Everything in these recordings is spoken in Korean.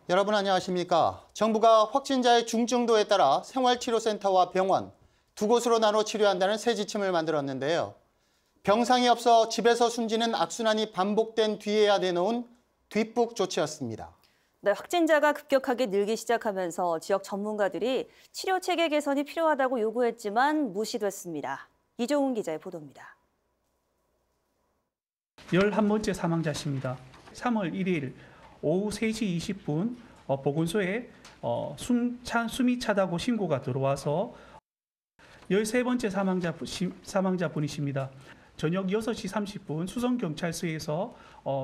여러분 안녕하십니까? 정부가 확진자의 중증도에 따라 생활치료센터와 병원 두 곳으로 나눠 치료한다는 새 지침을 만들었는데요. 병상이 없어 집에서 숨지는 악순환이 반복된 뒤에야 내놓은 뒷북 조치였습니다. 네, 확진자가 급격하게 늘기 시작하면서 지역 전문가들이 치료 체계 개선이 필요하다고 요구했지만 무시됐습니다. 이종훈 기자의 보도입니다. 11번째 사망자십니다. 3월 1일 오후 3시 20분 보건소에 숨이 차다고 신고가 들어와서 13번째 사망자분이십니다. 저녁 6시 30분 수성경찰서에서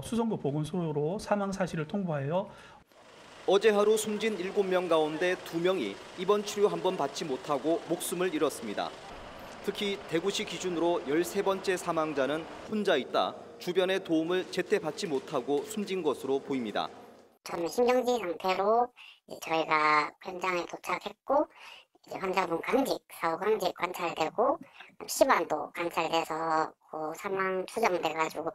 수성구 보건소로 사망 사실을 통보하여 어제 하루 숨진 7명 가운데 2명이 입원 치료 한 번 받지 못하고 목숨을 잃었습니다. 특히 대구시 기준으로 13번째 사망자는 혼자 있다 주변의 도움을 제때 받지 못하고 숨진 것으로 보입니다. 저는 심정지 상태로 저희가 현장에 도착했고 환자분 사후 강직 관찰되고 심환도 관찰돼서 사망 추정돼가지고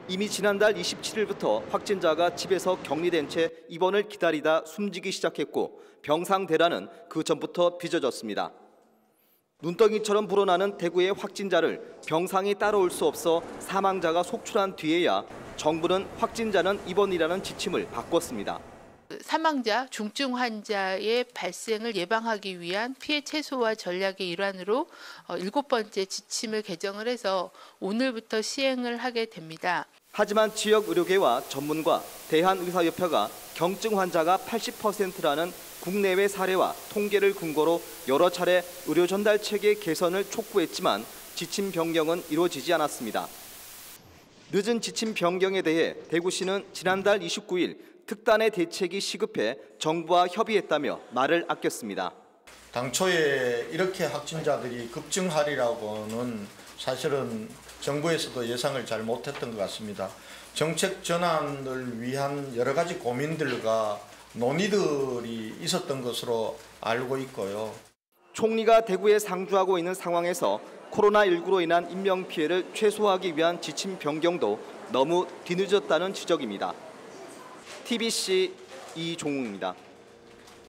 이미 지난달 27일부터 확진자가 집에서 격리된 채 입원을 기다리다 숨지기 시작했고 병상 대란은 그 전부터 빚어졌습니다. 눈덩이처럼 불어나는 대구의 확진자를 병상이 따라올 수 없어 사망자가 속출한 뒤에야 정부는 확진자는 입원이라는 지침을 바꿨습니다. 사망자, 중증 환자의 발생을 예방하기 위한 피해 최소화 전략의 일환으로 7번째 지침을 개정을 해서 오늘부터 시행을 하게 됩니다. 하지만 지역 의료계와 전문가, 대한의사협회가 경증 환자가 80%라는 국내외 사례와 통계를 근거로 여러 차례 의료 전달 체계 개선을 촉구했지만 지침 변경은 이루어지지 않았습니다. 늦은 지침 변경에 대해 대구시는 지난달 29일 특단의 대책이 시급해 정부와 협의했다며 말을 아꼈습니다. 당초에 이렇게 확진자들이 급증하리라고는 사실은 정부에서도 예상을 잘 못했던 것 같습니다. 정책 전환을 위한 여러 가지 고민들과 논의들이 있었던 것으로 알고 있고요. 총리가 대구에 상주하고 있는 상황에서 코로나19로 인한 인명피해를 최소화하기 위한 지침 변경도 너무 뒤늦었다는 지적입니다. TBC 이종웅입니다.